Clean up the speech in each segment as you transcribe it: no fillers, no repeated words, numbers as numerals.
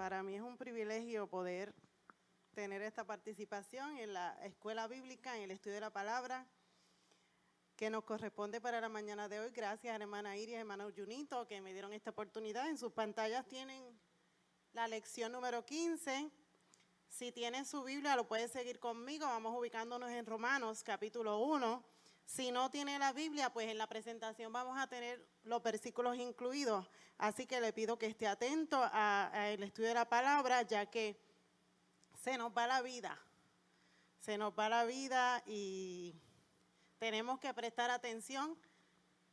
Para mí es un privilegio poder tener esta participación en la escuela bíblica, en el estudio de la palabra, que nos corresponde para la mañana de hoy. Gracias a la hermana Iris y hermano Junito que me dieron esta oportunidad. En sus pantallas tienen la lección número 15. Si tienen su Biblia, lo puede seguir conmigo. Vamos ubicándonos en Romanos, capítulo 1. Si no tiene la Biblia, pues en la presentación vamos a tener los versículos incluidos. Así que le pido que esté atento al estudio de la palabra, ya que se nos va la vida. Se nos va la vida y tenemos que prestar atención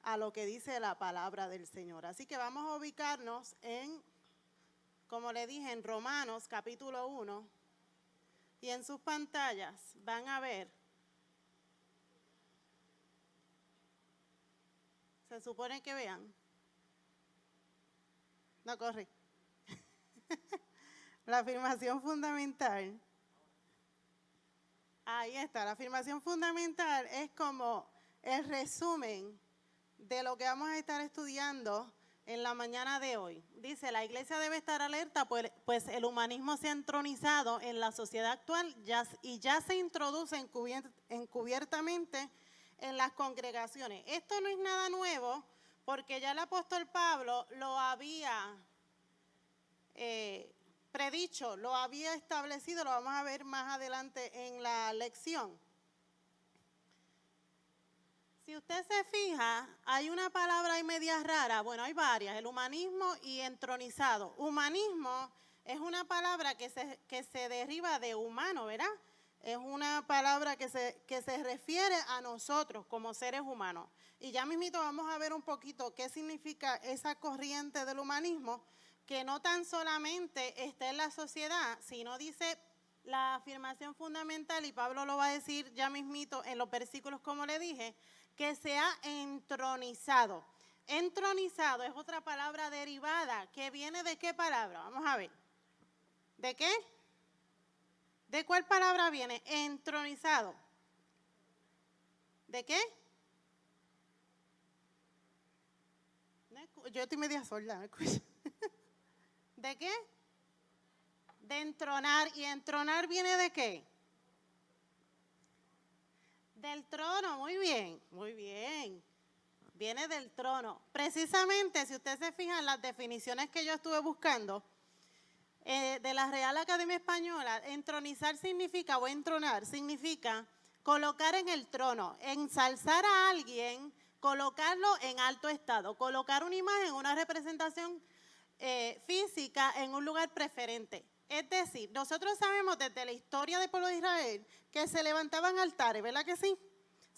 a lo que dice la palabra del Señor. Así que vamos a ubicarnos en, como le dije, en Romanos, capítulo 1. Y en sus pantallas van a ver, se supone que vean, no corre, la afirmación fundamental. Ahí está, la afirmación fundamental es como el resumen de lo que vamos a estar estudiando en la mañana de hoy. Dice, la iglesia debe estar alerta, pues el humanismo se ha entronizado en la sociedad actual y ya se introduce encubiertamente en las congregaciones. Esto no es nada nuevo, porque ya el apóstol Pablo lo había predicho, lo había establecido, lo vamos a ver más adelante en la lección. Si usted se fija, hay una palabra ahí media rara, bueno, hay varias, el humanismo y entronizado. Humanismo es una palabra que se deriva de humano, ¿verdad? Es una palabra que se refiere a nosotros como seres humanos. Y ya mismito vamos a ver un poquito qué significa esa corriente del humanismo, que no tan solamente está en la sociedad, sino dice la afirmación fundamental, y Pablo lo va a decir ya mismito en los versículos como le dije, que se ha entronizado. Entronizado es otra palabra derivada, que viene de qué palabra, vamos a ver. ¿De qué? ¿De cuál palabra viene? Entronizado. ¿De qué? Yo estoy media sorda, ¿me escuchas? ¿De qué? De entronar. ¿Y entronar viene de qué? Del trono, muy bien, muy bien. Viene del trono. Precisamente, si usted se fija en las definiciones que yo estuve buscando, de la Real Academia Española, entronizar significa, o entronar, significa colocar en el trono, ensalzar a alguien, colocarlo en alto estado, colocar una imagen, una representación física en un lugar preferente. Es decir, nosotros sabemos desde la historia del pueblo de Israel que se levantaban altares, ¿verdad que sí?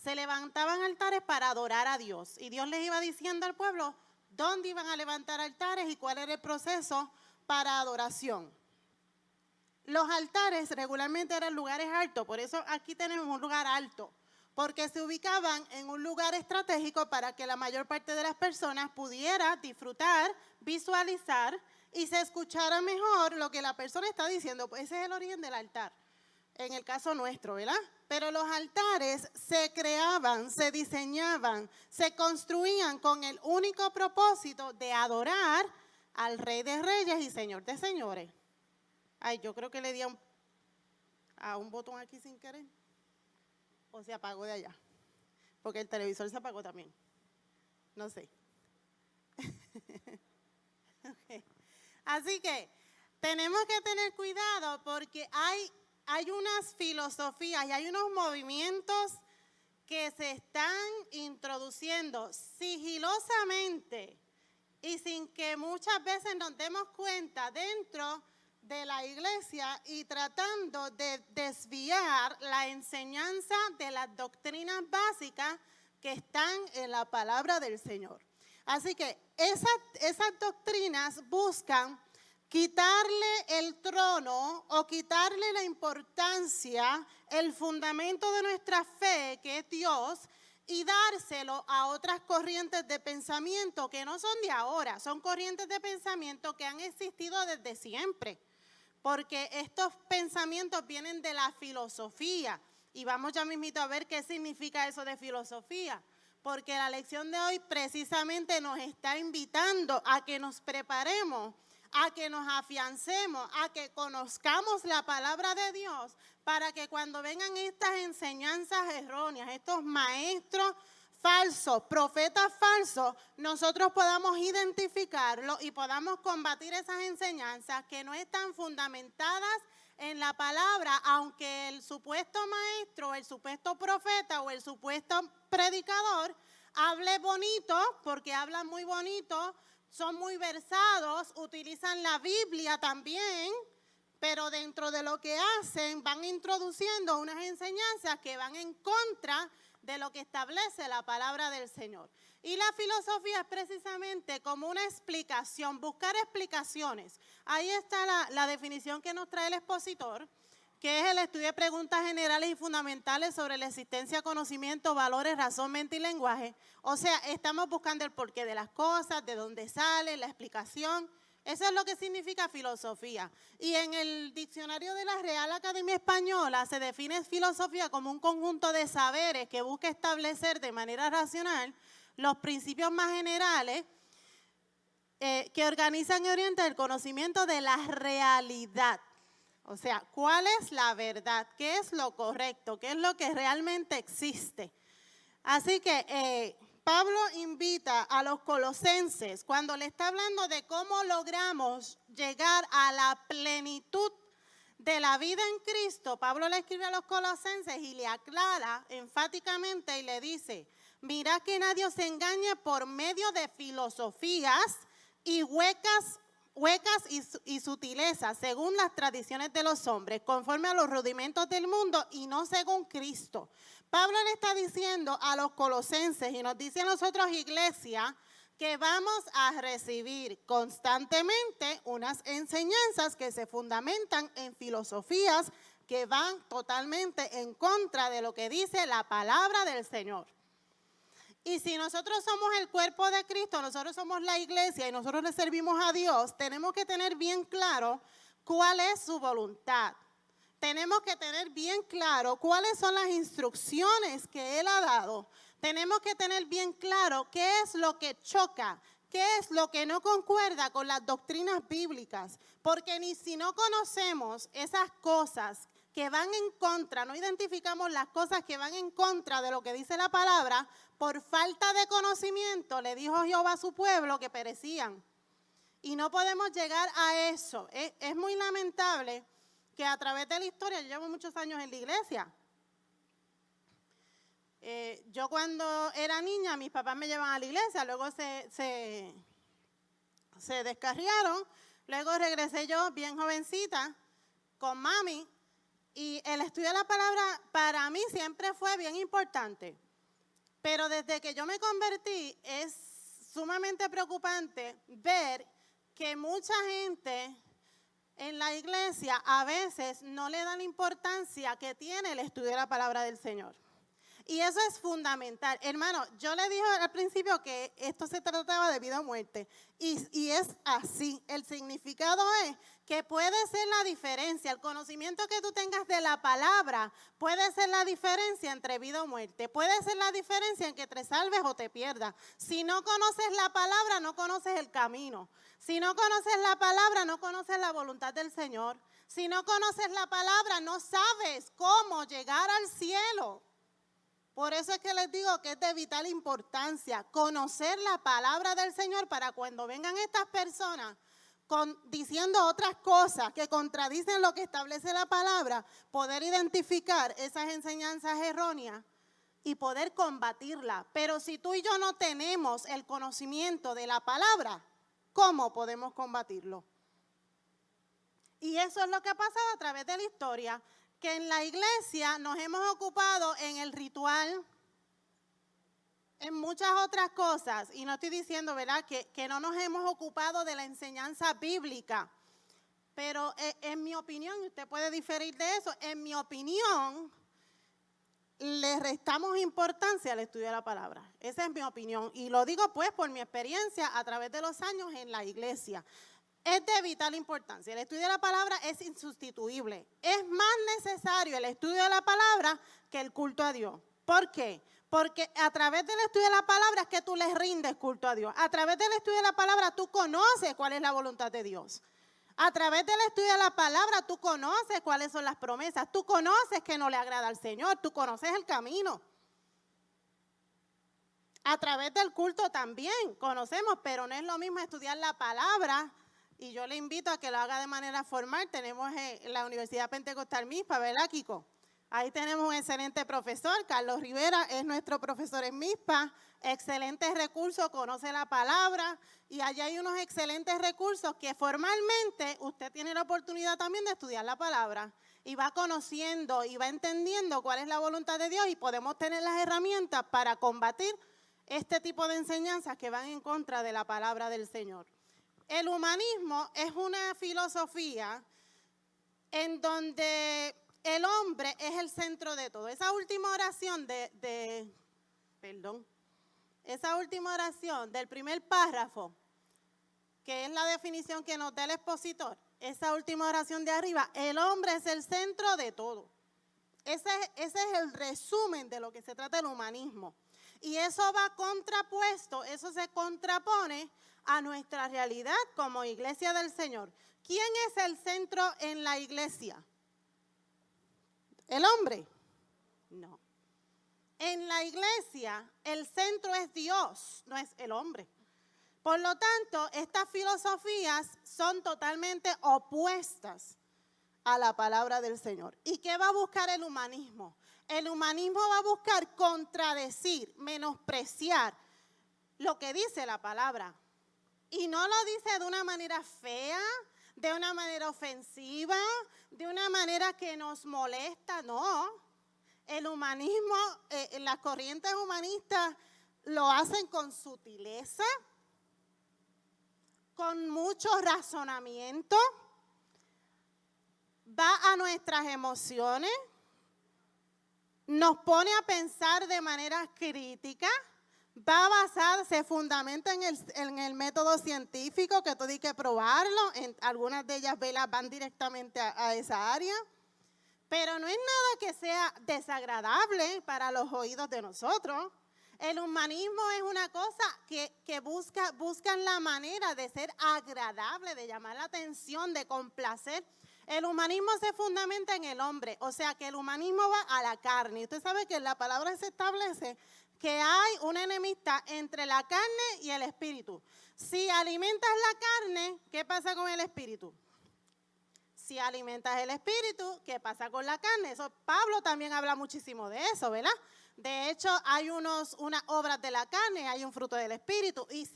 Se levantaban altares para adorar a Dios. Y Dios les iba diciendo al pueblo dónde iban a levantar altares y cuál era el proceso para adoración. Los altares regularmente eran lugares altos, por eso aquí tenemos un lugar alto, porque se ubicaban en un lugar estratégico para que la mayor parte de las personas pudiera disfrutar, visualizar y se escuchara mejor lo que la persona está diciendo. Pues ese es el origen del altar, en el caso nuestro, ¿verdad? Pero los altares se creaban, se diseñaban, se construían con el único propósito de adorar al Rey de Reyes y Señor de Señores. Ay, yo creo que le di a un botón aquí sin querer. O se apagó de allá. Porque el televisor se apagó también. No sé. Okay. Así que tenemos que tener cuidado porque hay unas filosofías y hay unos movimientos que se están introduciendo sigilosamente y sin que muchas veces nos demos cuenta dentro de la iglesia y tratando de desviar la enseñanza de las doctrinas básicas que están en la palabra del Señor. Así que esas doctrinas buscan quitarle el trono o quitarle la importancia, el fundamento de nuestra fe, que es Dios, y dárselo a otras corrientes de pensamiento que no son de ahora, son corrientes de pensamiento que han existido desde siempre, porque estos pensamientos vienen de la filosofía, y vamos ya mismito a ver qué significa eso de filosofía, porque la lección de hoy precisamente nos está invitando a que nos preparemos a que nos afiancemos, a que conozcamos la palabra de Dios, para que cuando vengan estas enseñanzas erróneas, estos maestros falsos, profetas falsos, nosotros podamos identificarlo y podamos combatir esas enseñanzas que no están fundamentadas en la palabra, aunque el supuesto maestro, el supuesto profeta o el supuesto predicador hable bonito, porque hablan muy bonito, son muy versados, utilizan la Biblia también, pero dentro de lo que hacen van introduciendo unas enseñanzas que van en contra de lo que establece la palabra del Señor. Y la filosofía es precisamente como una explicación, buscar explicaciones. Ahí está la definición que nos trae el expositor, que es el estudio de preguntas generales y fundamentales sobre la existencia, conocimiento, valores, razón, mente y lenguaje. O sea, estamos buscando el porqué de las cosas, de dónde sale, la explicación. Eso es lo que significa filosofía. Y en el diccionario de la Real Academia Española se define filosofía como un conjunto de saberes que busca establecer de manera racional los principios más generales que organizan y orientan el conocimiento de la realidad. O sea, ¿cuál es la verdad? ¿Qué es lo correcto? ¿Qué es lo que realmente existe? Así que Pablo invita a los colosenses, cuando le está hablando de cómo logramos llegar a la plenitud de la vida en Cristo, Pablo le escribe a los colosenses y le aclara enfáticamente y le dice: mirad que nadie os engañe por medio de filosofías y huecas y sutilezas, según las tradiciones de los hombres, conforme a los rudimentos del mundo y no según Cristo. Pablo le está diciendo a los colosenses y nos dice a nosotros, iglesia, que vamos a recibir constantemente unas enseñanzas que se fundamentan en filosofías que van totalmente en contra de lo que dice la palabra del Señor. Y si nosotros somos el cuerpo de Cristo, nosotros somos la iglesia y nosotros le servimos a Dios, tenemos que tener bien claro cuál es su voluntad. Tenemos que tener bien claro cuáles son las instrucciones que Él ha dado. Tenemos que tener bien claro qué es lo que choca, qué es lo que no concuerda con las doctrinas bíblicas. Porque ni si no conocemos esas cosas que van en contra, no identificamos las cosas que van en contra de lo que dice la palabra, por falta de conocimiento le dijo Jehová a su pueblo que perecían. Y no podemos llegar a eso. Es muy lamentable que a través de la historia, yo llevo muchos años en la iglesia. Yo cuando era niña, mis papás me llevaban a la iglesia, luego se descarriaron, luego regresé yo bien jovencita con mami, y el estudio de la palabra para mí siempre fue bien importante. Pero desde que yo me convertí es sumamente preocupante ver que mucha gente en la iglesia a veces no le da la importancia que tiene el estudio de la palabra del Señor. Y eso es fundamental. Hermano, yo le dije al principio que esto se trataba de vida o muerte. Y es así. El significado es que puede ser la diferencia. El conocimiento que tú tengas de la palabra puede ser la diferencia entre vida o muerte. Puede ser la diferencia en que te salves o te pierdas. Si no conoces la palabra, no conoces el camino. Si no conoces la palabra, no conoces la voluntad del Señor. Si no conoces la palabra, no sabes cómo llegar al cielo. Por eso es que les digo que es de vital importancia conocer la palabra del Señor para cuando vengan estas personas diciendo otras cosas que contradicen lo que establece la palabra, poder identificar esas enseñanzas erróneas y poder combatirlas. Pero si tú y yo no tenemos el conocimiento de la palabra, ¿cómo podemos combatirlo? Y eso es lo que ha pasado a través de la historia, que en la iglesia nos hemos ocupado en el ritual, en muchas otras cosas, y no estoy diciendo, ¿verdad?, que no nos hemos ocupado de la enseñanza bíblica, pero en mi opinión, y usted puede diferir de eso, en mi opinión, le restamos importancia al estudio de la palabra. Esa es mi opinión, y lo digo pues por mi experiencia a través de los años en la iglesia. Es de vital importancia. El estudio de la palabra es insustituible. Es más necesario el estudio de la palabra que el culto a Dios. ¿Por qué? Porque a través del estudio de la palabra es que tú le rindes culto a Dios. A través del estudio de la palabra tú conoces cuál es la voluntad de Dios. A través del estudio de la palabra tú conoces cuáles son las promesas. Tú conoces que no le agrada al Señor. Tú conoces el camino. A través del culto también conocemos, pero no es lo mismo estudiar la palabra. Y yo le invito a que lo haga de manera formal. Tenemos en la Universidad Pentecostal MISPA, ¿verdad, Kiko? Ahí tenemos un excelente profesor, Carlos Rivera, es nuestro profesor en MISPA, excelentes recursos, conoce la palabra y allá hay unos excelentes recursos que formalmente usted tiene la oportunidad también de estudiar la palabra y va conociendo y va entendiendo cuál es la voluntad de Dios y podemos tener las herramientas para combatir este tipo de enseñanzas que van en contra de la palabra del Señor. El humanismo es una filosofía en donde el hombre es el centro de todo. Esa última oración esa última oración del primer párrafo, que es la definición que nos da el expositor, esa última oración de arriba, el hombre es el centro de todo. Ese es el resumen de lo que se trata el humanismo. Y eso va contrapuesto, eso se contrapone a nuestra realidad como iglesia del Señor. ¿Quién es el centro en la iglesia? ¿El hombre? No. En la iglesia el centro es Dios, no es el hombre. Por lo tanto, estas filosofías son totalmente opuestas a la palabra del Señor. ¿Y qué va a buscar el humanismo? El humanismo va a buscar contradecir, menospreciar lo que dice la palabra. Y no lo dice de una manera fea, de una manera ofensiva, de una manera que nos molesta, no. El humanismo, las corrientes humanistas lo hacen con sutileza, con mucho razonamiento, va a nuestras emociones, nos pone a pensar de manera crítica, va a basar, se fundamenta en el método científico, que todo hay que probarlo, algunas de ellas van directamente a esa área, pero no es nada que sea desagradable para los oídos de nosotros. El humanismo es una cosa que buscan la manera de ser agradable, de llamar la atención, de complacer. El humanismo se fundamenta en el hombre, o sea que el humanismo va a la carne. Y usted sabe que en la palabra se establece que hay una enemistad entre la carne y el espíritu. Si alimentas la carne, ¿qué pasa con el espíritu? Si alimentas el espíritu, ¿qué pasa con la carne? Eso, Pablo también habla muchísimo de eso, ¿verdad? De hecho, hay unas obras de la carne, hay un fruto del espíritu y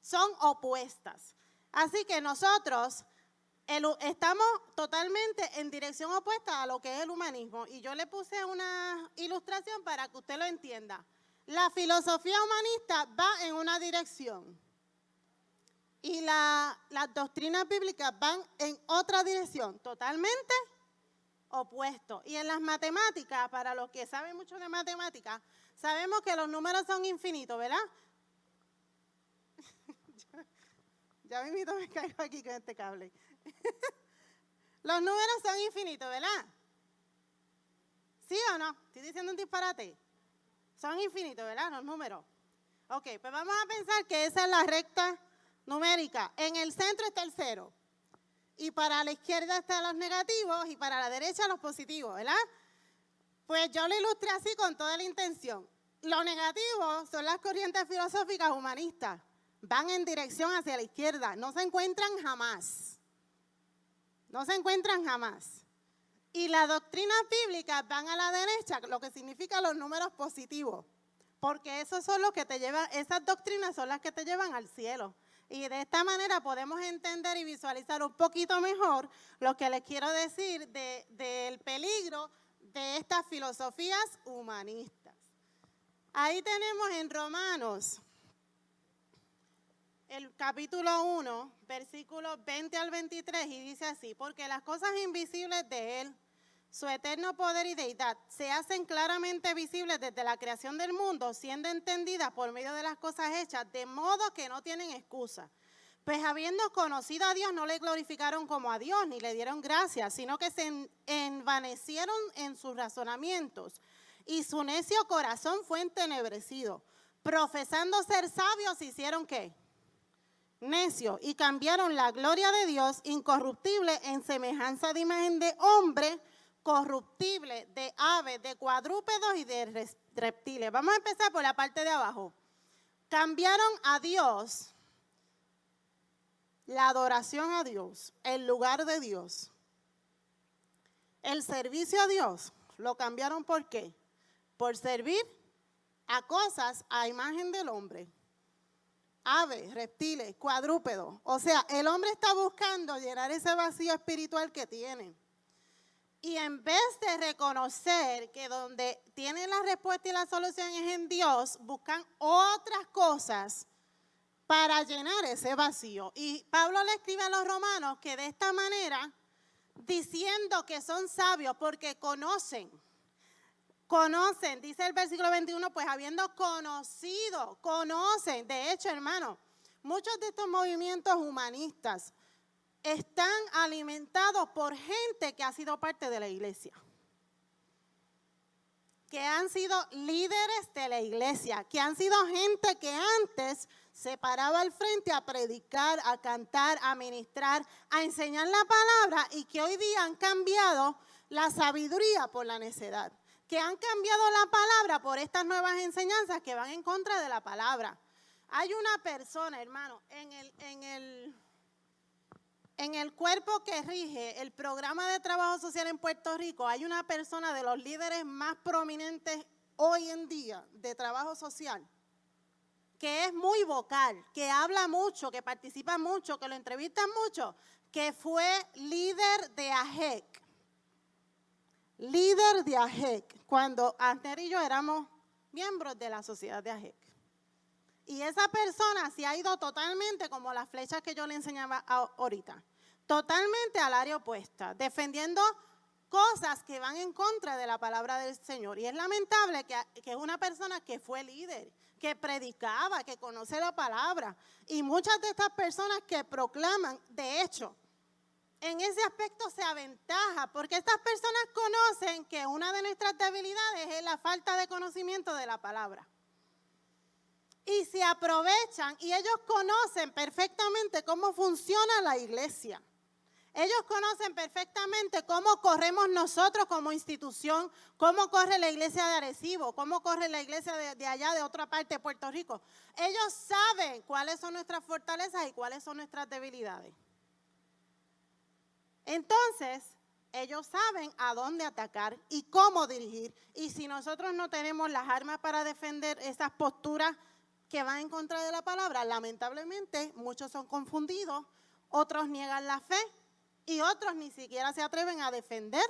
son opuestas. Así que nosotros estamos totalmente en dirección opuesta a lo que es el humanismo. Y yo le puse una ilustración para que usted lo entienda. La filosofía humanista va en una dirección y las doctrinas bíblicas van en otra dirección, totalmente opuesto. Y en las matemáticas, para los que saben mucho de matemáticas, sabemos que los números son infinitos, ¿verdad? Ya mismito me caigo aquí con este cable. Los números son infinitos, ¿verdad? ¿Sí o no? ¿Estoy diciendo un disparate? Son infinitos, ¿verdad? Los números. Ok, pues vamos a pensar que esa es la recta numérica. En el centro está el 0. Y para la izquierda están los negativos y para la derecha los positivos, ¿verdad? Pues yo lo ilustré así con toda la intención. Los negativos son las corrientes filosóficas humanistas. Van en dirección hacia la izquierda. No se encuentran jamás. No se encuentran jamás. Y las doctrinas bíblicas van a la derecha, lo que significa los números positivos. Porque esos son los que te llevan, esas doctrinas son las que te llevan al cielo. Y de esta manera podemos entender y visualizar un poquito mejor lo que les quiero decir del peligro de estas filosofías humanistas. Ahí tenemos en Romanos, el capítulo 1, versículos 20 al 23, y dice así: porque las cosas invisibles de Él, su eterno poder y deidad, se hacen claramente visibles desde la creación del mundo, siendo entendidas por medio de las cosas hechas, de modo que no tienen excusa. Pues habiendo conocido a Dios, no le glorificaron como a Dios, ni le dieron gracias, sino que se envanecieron en sus razonamientos. y su necio corazón fue entenebrecido. Profesando ser sabios, hicieron ¿qué? Necio, y cambiaron la gloria de Dios incorruptible en semejanza de imagen de hombre corruptible, de aves, de cuadrúpedos y de reptiles. Vamos a empezar por la parte de abajo. Cambiaron a Dios, la adoración a Dios, el lugar de Dios, el servicio a Dios. Lo cambiaron ¿por qué? Por servir a cosas a imagen del hombre. Aves, reptiles, cuadrúpedos. O sea, el hombre está buscando llenar ese vacío espiritual que tiene. Y en vez de reconocer que donde tienen la respuesta y la solución es en Dios, buscan otras cosas para llenar ese vacío. Y Pablo le escribe a los romanos que de esta manera, diciendo que son sabios porque conocen, dice el versículo 21, pues habiendo conocido, conocen. De hecho, hermano, muchos de estos movimientos humanistas están alimentados por gente que ha sido parte de la iglesia, que han sido líderes de la iglesia, que han sido gente que antes se paraba al frente a predicar, a cantar, a ministrar, a enseñar la palabra, y que hoy día han cambiado la sabiduría por la necedad, que han cambiado la palabra por estas nuevas enseñanzas que van en contra de la palabra. Hay una persona, hermano, en el cuerpo que rige el programa de trabajo social en Puerto Rico, hay una persona de los líderes más prominentes hoy en día de trabajo social, que es muy vocal, que habla mucho, que participa mucho, que lo entrevistan mucho, que fue líder de AGEC. Líder de AGEC, cuando Anter y yo éramos miembros de la sociedad de AGEC. Y esa persona se ha ido totalmente como las flechas que yo le enseñaba ahorita, totalmente al área opuesta, defendiendo cosas que van en contra de la palabra del Señor. Y es lamentable que es una persona que fue líder, que predicaba, que conoce la palabra. Y muchas de estas personas que proclaman, de hecho, en ese aspecto se aventaja, porque estas personas conocen que una de nuestras debilidades es la falta de conocimiento de la palabra. Y se aprovechan, y ellos conocen perfectamente cómo funciona la iglesia. Ellos conocen perfectamente cómo corremos nosotros como institución, cómo corre la iglesia de Arecibo, cómo corre la iglesia de allá, de otra parte de Puerto Rico. Ellos saben cuáles son nuestras fortalezas y cuáles son nuestras debilidades. Entonces, ellos saben a dónde atacar y cómo dirigir. Y si nosotros no tenemos las armas para defender esas posturas que van en contra de la palabra, lamentablemente muchos son confundidos, otros niegan la fe y otros ni siquiera se atreven a defender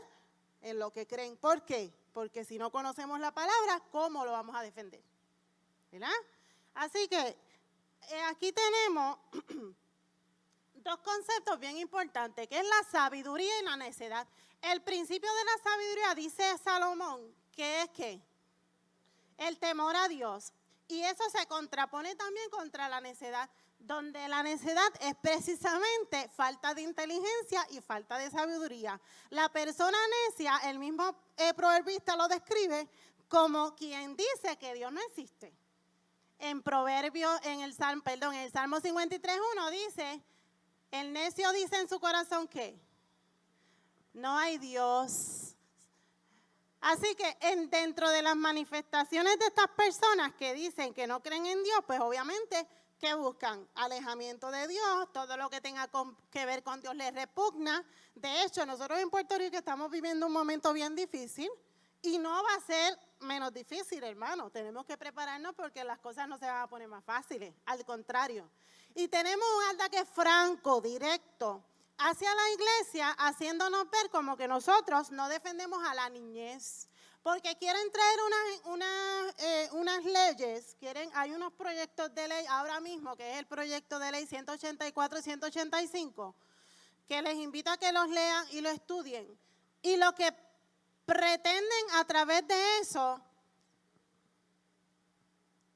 en lo que creen. ¿Por qué? Porque si no conocemos la palabra, ¿cómo lo vamos a defender? ¿Verdad? Así que aquí tenemos dos conceptos bien importantes, que es la sabiduría y la necedad. El principio de la sabiduría, dice Salomón, que es ¿qué? El temor a Dios. Y eso se contrapone también contra la necedad, donde la necedad es precisamente falta de inteligencia y falta de sabiduría. La persona necia, el mismo proverbista lo describe como quien dice que Dios no existe. En el Salmo 53:1 dice, el necio dice en su corazón que no hay Dios. Así que dentro de las manifestaciones de estas personas que dicen que no creen en Dios, pues obviamente, ¿qué buscan? Alejamiento de Dios, todo lo que tenga que ver con Dios les repugna. De hecho, nosotros en Puerto Rico estamos viviendo un momento bien difícil y no va a ser menos difícil, hermano. Tenemos que prepararnos porque las cosas no se van a poner más fáciles, al contrario. Y tenemos un ataque franco, directo, hacia la iglesia, haciéndonos ver como que nosotros no defendemos a la niñez, porque quieren traer unas leyes, hay unos proyectos de ley ahora mismo, que es el proyecto de ley 184 y 185, que les invito a que los lean y lo estudien. Y lo que pretenden a través de eso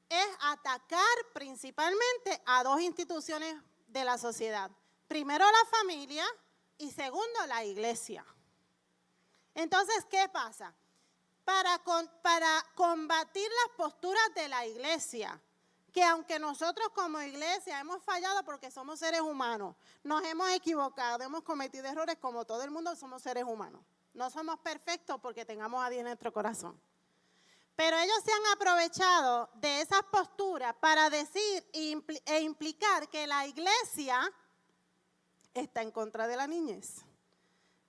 es atacar principalmente a dos instituciones de la sociedad. Primero la familia y segundo la iglesia. Entonces, ¿qué pasa? para combatir las posturas de la iglesia. Que aunque nosotros como iglesia hemos fallado porque somos seres humanos, nos hemos equivocado, hemos cometido errores como todo el mundo, somos seres humanos. No somos perfectos porque tengamos a Dios en nuestro corazón. Pero ellos se han aprovechado de esas posturas para decir e implicar que la iglesia está en contra de la niñez.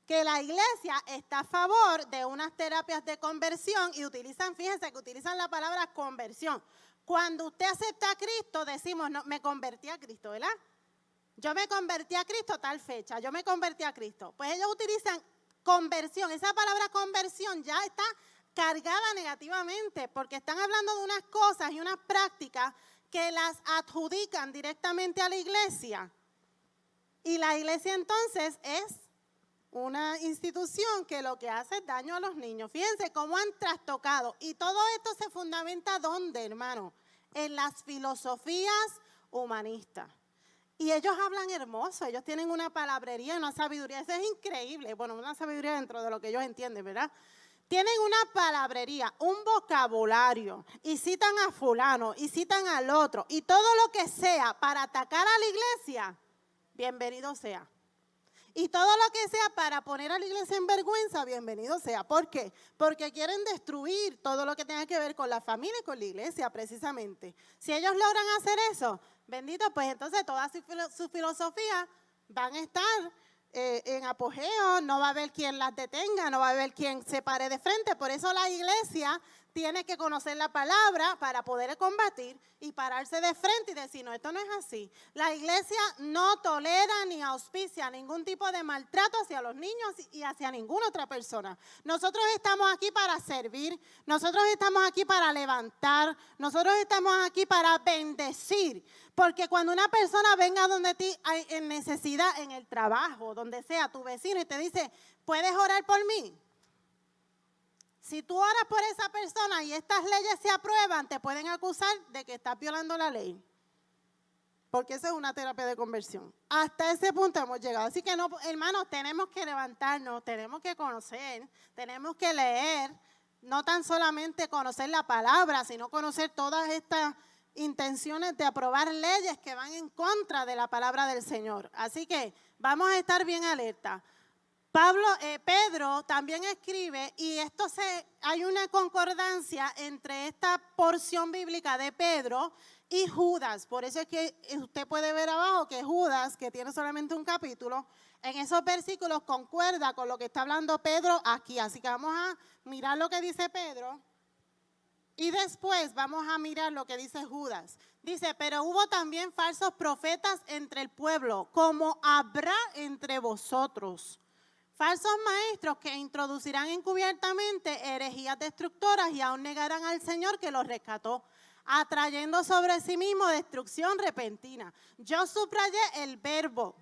Que la iglesia está a favor de unas terapias de conversión y fíjense que utilizan la palabra conversión. Cuando usted acepta a Cristo, decimos, no, me convertí a Cristo, ¿verdad? Yo me convertí a Cristo tal fecha, yo me convertí a Cristo. Pues ellos utilizan conversión. Esa palabra conversión ya está cargada negativamente porque están hablando de unas cosas y unas prácticas que las adjudican directamente a la iglesia. Y la iglesia entonces es una institución que lo que hace es daño a los niños. Fíjense cómo han trastocado. Y todo esto se fundamenta ¿dónde, hermano? En las filosofías humanistas. Y ellos hablan hermoso, ellos tienen una palabrería, una sabiduría. Eso es increíble. Bueno, una sabiduría dentro de lo que ellos entienden, ¿verdad? Tienen una palabrería, un vocabulario, y citan a fulano, y citan al otro. Y todo lo que sea para atacar a la iglesia, bienvenido sea. Y todo lo que sea para poner a la iglesia en vergüenza, bienvenido sea. ¿Por qué? Porque quieren destruir todo lo que tenga que ver con la familia y con la iglesia, precisamente. Si ellos logran hacer eso, bendito, pues entonces toda su filosofía van a estar en apogeo, no va a haber quien las detenga, no va a haber quien se pare de frente. Por eso la iglesia tiene que conocer la palabra para poder combatir y pararse de frente y decir, no, esto no es así. La iglesia no tolera ni auspicia ningún tipo de maltrato hacia los niños y hacia ninguna otra persona. Nosotros estamos aquí para servir, nosotros estamos aquí para levantar, nosotros estamos aquí para bendecir. Porque cuando una persona venga donde ti en necesidad, en el trabajo, donde sea, tu vecino y te dice, ¿puedes orar por mí? Si tú oras por esa persona y estas leyes se aprueban, te pueden acusar de que estás violando la ley. Porque eso es una terapia de conversión. Hasta ese punto hemos llegado. Así que, no, hermanos, tenemos que levantarnos, tenemos que conocer, tenemos que leer. No tan solamente conocer la palabra, sino conocer todas estas intenciones de aprobar leyes que van en contra de la palabra del Señor. Así que vamos a estar bien alerta. Pedro también escribe, y hay una concordancia entre esta porción bíblica de Pedro y Judas. Por eso es que usted puede ver abajo que Judas, que tiene solamente un capítulo, en esos versículos concuerda con lo que está hablando Pedro aquí. Así que vamos a mirar lo que dice Pedro y después vamos a mirar lo que dice Judas. Dice, pero hubo también falsos profetas entre el pueblo, como habrá entre vosotros. Falsos maestros que introducirán encubiertamente herejías destructoras y aún negarán al Señor que los rescató, atrayendo sobre sí mismo destrucción repentina. Yo subrayé el verbo.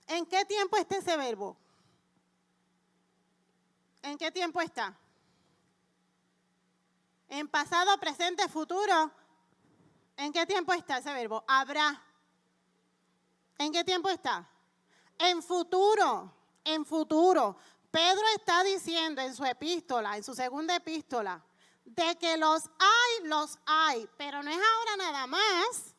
¿En qué tiempo está ese verbo? ¿En qué tiempo está? En pasado, presente, futuro. ¿En qué tiempo está ese verbo? Habrá. ¿En qué tiempo está? En futuro. En futuro. Pedro está diciendo en su epístola, en su segunda epístola, de que los hay, pero no es ahora nada más.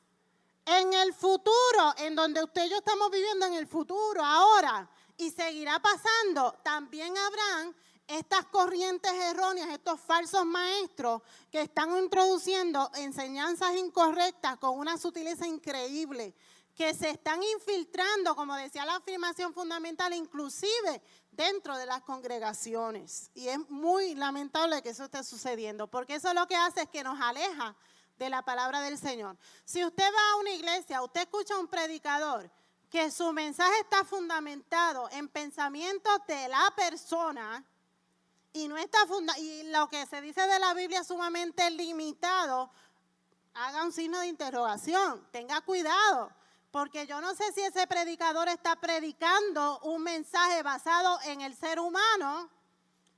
En el futuro, en donde usted y yo estamos viviendo en el futuro, ahora, y seguirá pasando, también habrán estas corrientes erróneas, estos falsos maestros que están introduciendo enseñanzas incorrectas con una sutileza increíble, que se están infiltrando, como decía la afirmación fundamental, inclusive dentro de las congregaciones. Y es muy lamentable que eso esté sucediendo, porque eso lo que hace es que nos aleja de la palabra del Señor. Si usted va a una iglesia, usted escucha a un predicador que su mensaje está fundamentado en pensamientos de la persona y no está y lo que se dice de la Biblia es sumamente limitado, haga un signo de interrogación, tenga cuidado. Porque yo no sé si ese predicador está predicando un mensaje basado en el ser humano,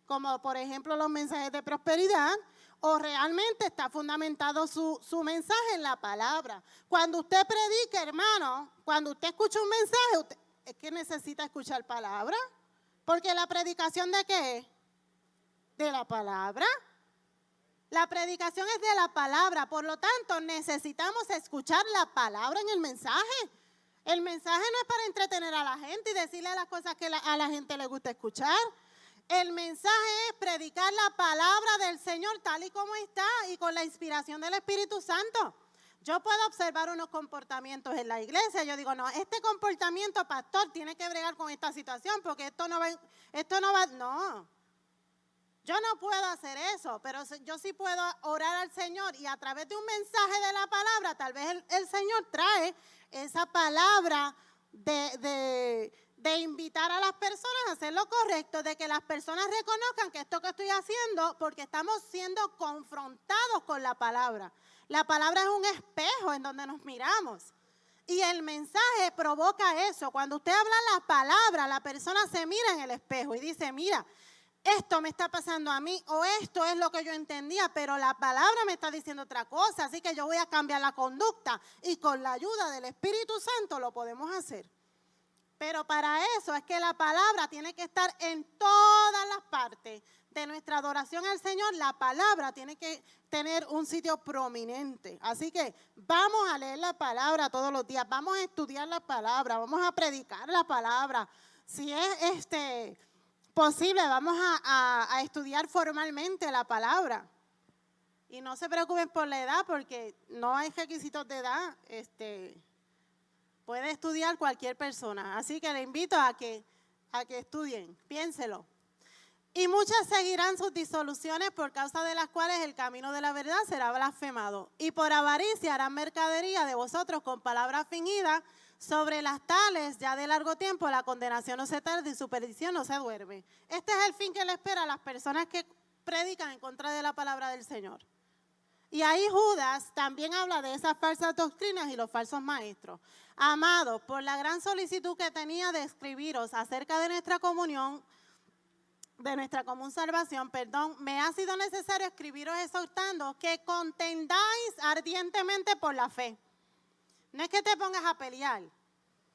como por ejemplo los mensajes de prosperidad, o realmente está fundamentado su mensaje en la palabra. Cuando usted predica, hermano, cuando usted escucha un mensaje, es que necesita escuchar palabra. Porque la predicación ¿de qué es? de la palabra. La predicación es de la palabra, por lo tanto necesitamos escuchar la palabra en el mensaje. El mensaje no es para entretener a la gente y decirle las cosas que a la gente le gusta escuchar. El mensaje es predicar la palabra del Señor tal y como está y con la inspiración del Espíritu Santo. Yo puedo observar unos comportamientos en la iglesia. Yo digo, no, este comportamiento, pastor, tiene que bregar con esta situación porque esto no va, no. Yo no puedo hacer eso, pero yo sí puedo orar al Señor y a través de un mensaje de la palabra, tal vez el Señor trae esa palabra de invitar a las personas a hacer lo correcto, de que las personas reconozcan que esto que estoy haciendo, porque estamos siendo confrontados con la palabra. La palabra es un espejo en donde nos miramos. Y el mensaje provoca eso. Cuando usted habla la palabra, la persona se mira en el espejo y dice, mira, esto me está pasando a mí o esto es lo que yo entendía, pero la palabra me está diciendo otra cosa, así que yo voy a cambiar la conducta y con la ayuda del Espíritu Santo lo podemos hacer. Pero para eso es que la palabra tiene que estar en todas las partes de nuestra adoración al Señor. La palabra tiene que tener un sitio prominente. Así que vamos a leer la palabra todos los días, vamos a estudiar la palabra, vamos a predicar la palabra. Si es posible, vamos a estudiar formalmente la palabra. Y no se preocupen por la edad, porque no hay requisitos de edad. Puede estudiar cualquier persona. Así que le invito a que estudien, piénselo. Y muchas seguirán sus disoluciones, por causa de las cuales el camino de la verdad será blasfemado. Y por avaricia harán mercadería de vosotros con palabras fingidas. Sobre las tales, ya de largo tiempo, la condenación no se tarda y su perdición no se duerme. Este es el fin que le espera a las personas que predican en contra de la palabra del Señor. Y ahí Judas también habla de esas falsas doctrinas y los falsos maestros. Amados, por la gran solicitud que tenía de escribiros acerca de nuestra comunión, de nuestra común salvación, me ha sido necesario escribiros exhortando que contendáis ardientemente por la fe. No es que te pongas a pelear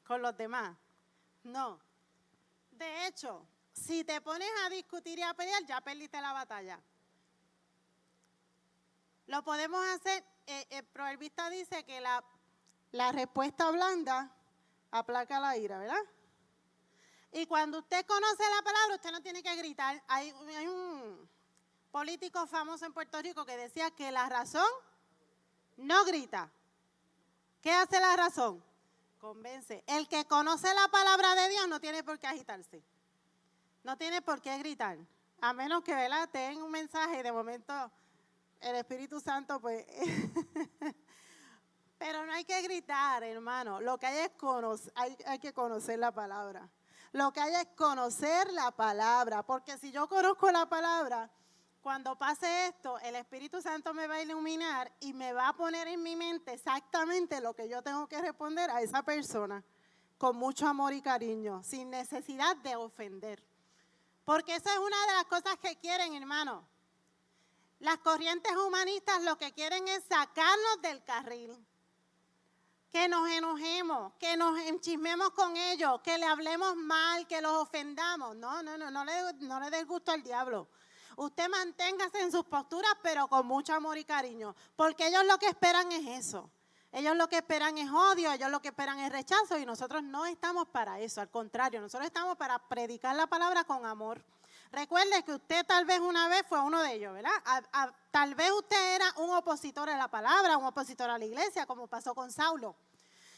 con los demás, no. De hecho, si te pones a discutir y a pelear, ya perdiste la batalla. Lo podemos hacer, el proverbista dice que la respuesta blanda aplaca la ira, ¿verdad? Y cuando usted conoce la palabra, usted no tiene que gritar. Hay un político famoso en Puerto Rico que decía que la razón no grita. ¿Qué hace la razón? Convence. El que conoce la palabra de Dios no tiene por qué agitarse. No tiene por qué gritar. A menos que, ¿verdad?, te den un mensaje y de momento el Espíritu Santo, pues. Pero no hay que gritar, hermano. Lo que hay es hay que conocer la palabra. Lo que hay es conocer la palabra. Porque si yo conozco la palabra, cuando pase esto, el Espíritu Santo me va a iluminar y me va a poner en mi mente exactamente lo que yo tengo que responder a esa persona con mucho amor y cariño, sin necesidad de ofender. Porque esa es una de las cosas que quieren, hermano. Las corrientes humanistas lo que quieren es sacarnos del carril. Que nos enojemos, que nos enchismemos con ellos, que le hablemos mal, que los ofendamos. No le des gusto al diablo. Usted manténgase en sus posturas, pero con mucho amor y cariño, porque ellos lo que esperan es eso. Ellos lo que esperan es odio, ellos lo que esperan es rechazo, y nosotros no estamos para eso, al contrario, nosotros estamos para predicar la palabra con amor. Recuerde que usted tal vez una vez fue uno de ellos, ¿verdad? Tal vez usted era un opositor a la palabra, un opositor a la iglesia, como pasó con Saulo.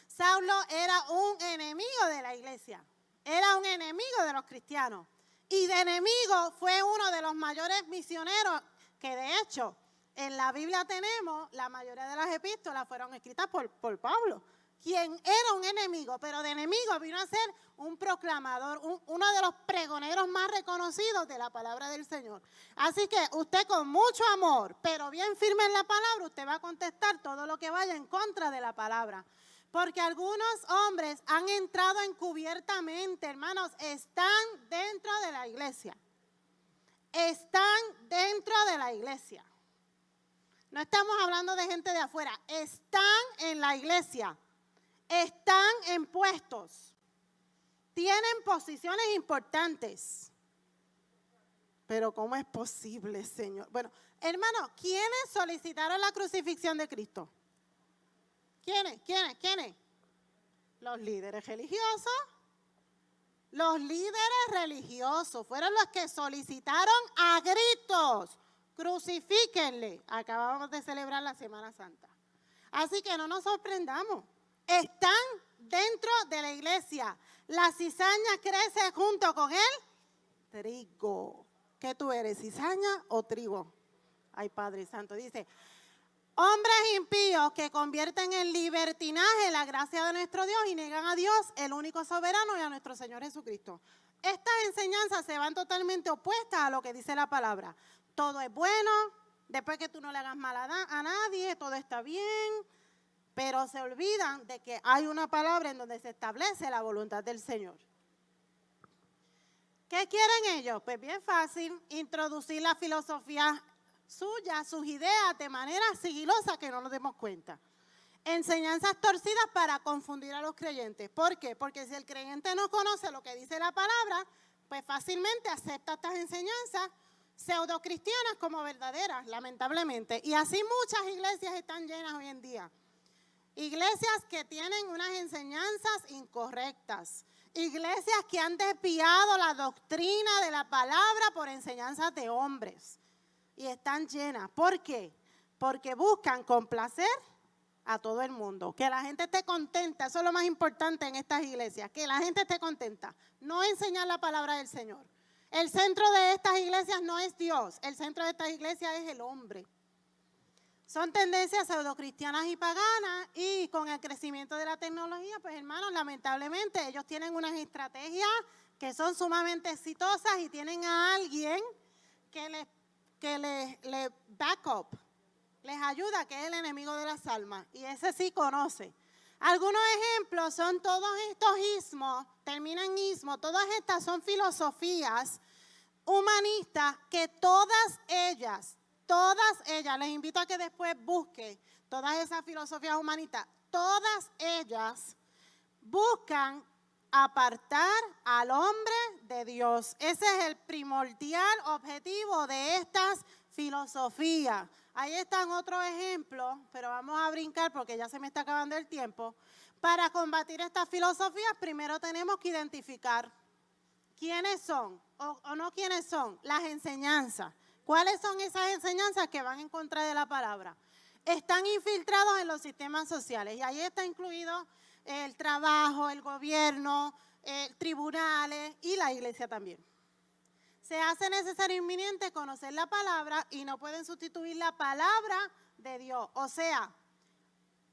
Saulo era un enemigo de la iglesia, era un enemigo de los cristianos. Y de enemigo fue uno de los mayores misioneros que, de hecho, en la Biblia tenemos, la mayoría de las epístolas fueron escritas por Pablo, quien era un enemigo, pero de enemigo vino a ser un proclamador, uno de los pregoneros más reconocidos de la palabra del Señor. Así que usted con mucho amor, pero bien firme en la palabra, usted va a contestar todo lo que vaya en contra de la palabra. Porque algunos hombres han entrado encubiertamente, hermanos, están dentro de la iglesia. Están dentro de la iglesia. No estamos hablando de gente de afuera, están en la iglesia. Están en puestos. Tienen posiciones importantes. pero ¿cómo es posible, Señor? Bueno, hermano, ¿quiénes solicitaron la crucifixión de Cristo? ¿Quiénes? Los líderes religiosos. Los líderes religiosos fueron los que solicitaron a gritos: crucifíquenle. Acabamos de celebrar la Semana Santa. Así que no nos sorprendamos. Están dentro de la iglesia. La cizaña crece junto con el trigo. ¿Qué tú eres, cizaña o trigo? Ay, Padre Santo, dice: hombres impíos que convierten en libertinaje la gracia de nuestro Dios y niegan a Dios, el único soberano, y a nuestro Señor Jesucristo. Estas enseñanzas se van totalmente opuestas a lo que dice la palabra. Todo es bueno, después que tú no le hagas mal a nadie, todo está bien, pero se olvidan de que hay una palabra en donde se establece la voluntad del Señor. ¿Qué quieren ellos? Pues bien fácil, introducir la filosofía suya, sus ideas de manera sigilosa que no nos demos cuenta. Enseñanzas torcidas para confundir a los creyentes. ¿Por qué? Porque si el creyente no conoce lo que dice la palabra, pues fácilmente acepta estas enseñanzas pseudocristianas como verdaderas, lamentablemente. Y así muchas iglesias están llenas hoy en día. Iglesias que tienen unas enseñanzas incorrectas. Iglesias que han desviado la doctrina de la palabra por enseñanzas de hombres. Y están llenas. ¿Por qué? Porque buscan complacer a todo el mundo. Que la gente esté contenta. Eso es lo más importante en estas iglesias. Que la gente esté contenta. No enseñar la palabra del Señor. El centro de estas iglesias no es Dios. El centro de estas iglesias es el hombre. Son tendencias pseudocristianas y paganas, y con el crecimiento de la tecnología, pues hermanos, lamentablemente ellos tienen unas estrategias que son sumamente exitosas y tienen a alguien que les back up, les ayuda, que es el enemigo de las almas, y ese sí conoce. Algunos ejemplos son todos estos ismos, terminan en ismo, todas estas son filosofías humanistas que todas ellas, les invito a que después busquen todas esas filosofías humanistas, todas ellas buscan apartar al hombre de Dios. Ese es el primordial objetivo de estas filosofías. Ahí están otros ejemplos, pero vamos a brincar porque ya se me está acabando el tiempo. Para combatir estas filosofías, primero tenemos que identificar quiénes son o no quiénes son, las enseñanzas. ¿Cuáles son esas enseñanzas que van en contra de la palabra? Están infiltrados en los sistemas sociales, y ahí está incluido el trabajo, el gobierno, tribunales y la iglesia también. Se hace necesario inminente conocer la palabra y no pueden sustituir la palabra de Dios. O sea,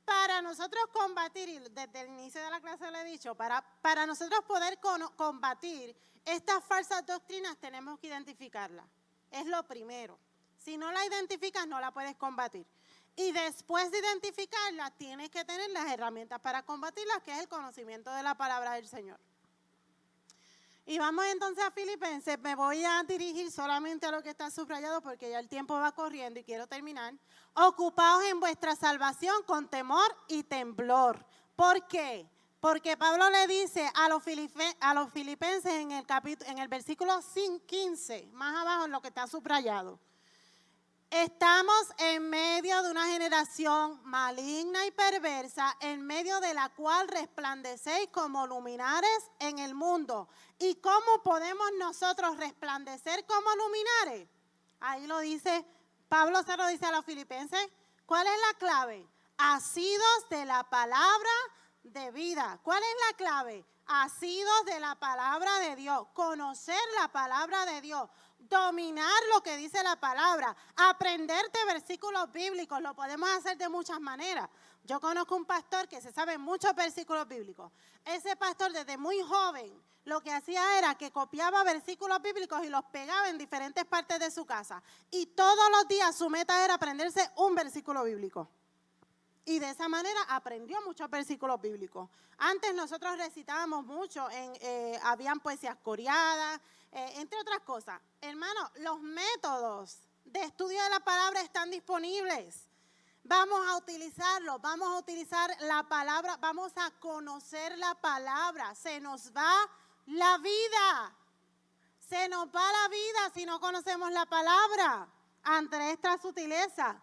para nosotros combatir, y desde el inicio de la clase le he dicho, para nosotros poder combatir estas falsas doctrinas tenemos que identificarlas. Es lo primero. Si no la identificas, no la puedes combatir. Y después de identificarla, tienes que tener las herramientas para combatirlas, que es el conocimiento de la palabra del Señor. Y vamos entonces a Filipenses. Me voy a dirigir solamente a lo que está subrayado porque ya el tiempo va corriendo y quiero terminar. Ocupaos en vuestra salvación con temor y temblor. ¿Por qué? Porque Pablo le dice a los filipenses en el versículo 15, más abajo en lo que está subrayado: estamos en medio de una generación maligna y perversa, en medio de la cual resplandecéis como luminares en el mundo. ¿Y cómo podemos nosotros resplandecer como luminares? Ahí lo dice, Pablo se lo dice a los filipenses. ¿Cuál es la clave? Asidos de la palabra de vida. ¿Cuál es la clave? Asidos de la palabra de Dios, conocer la palabra de Dios, dominar lo que dice la palabra, aprenderte versículos bíblicos. Lo podemos hacer de muchas maneras. Yo conozco un pastor que se sabe muchos versículos bíblicos. Ese pastor desde muy joven lo que hacía era que copiaba versículos bíblicos y los pegaba en diferentes partes de su casa. Y todos los días su meta era aprenderse un versículo bíblico. Y de esa manera aprendió muchos versículos bíblicos. Antes nosotros recitábamos mucho, habían poesías coreadas, entre otras cosas. Hermano, los métodos de estudio de la palabra están disponibles. Vamos a utilizarlos, vamos a utilizar la palabra, vamos a conocer la palabra. Se nos va la vida. Se nos va la vida si no conocemos la palabra ante esta sutileza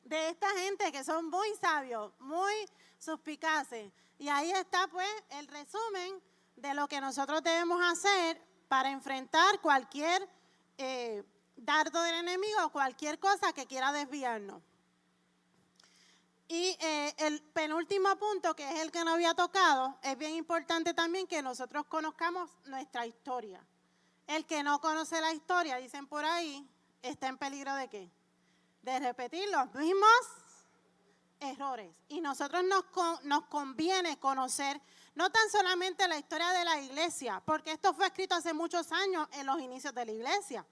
de esta gente que son muy sabios, muy suspicaces. Y ahí está pues el resumen de lo que nosotros debemos hacer para enfrentar cualquier dardo del enemigo o cualquier cosa que quiera desviarnos. Y el penúltimo punto, que es el que no había tocado, es bien importante también que nosotros conozcamos nuestra historia. El que no conoce la historia, dicen por ahí, está en peligro ¿de qué? De repetir los mismos errores. Y nosotros nos conviene conocer no tan solamente la historia de la iglesia, porque esto fue escrito hace muchos años en los inicios de la iglesia,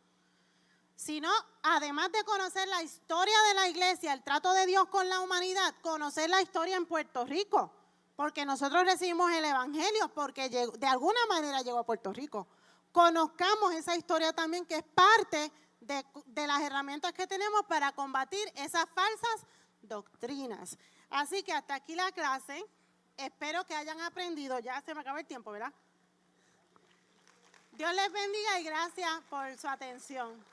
sino además de conocer la historia de la iglesia, el trato de Dios con la humanidad, conocer la historia en Puerto Rico, porque nosotros recibimos el evangelio porque de alguna manera llegó a Puerto Rico. Conozcamos esa historia también, que es parte de las herramientas que tenemos para combatir esas falsas doctrinas. Así que hasta aquí la clase. Espero que hayan aprendido. Ya se me acaba el tiempo, ¿verdad? Dios les bendiga y gracias por su atención.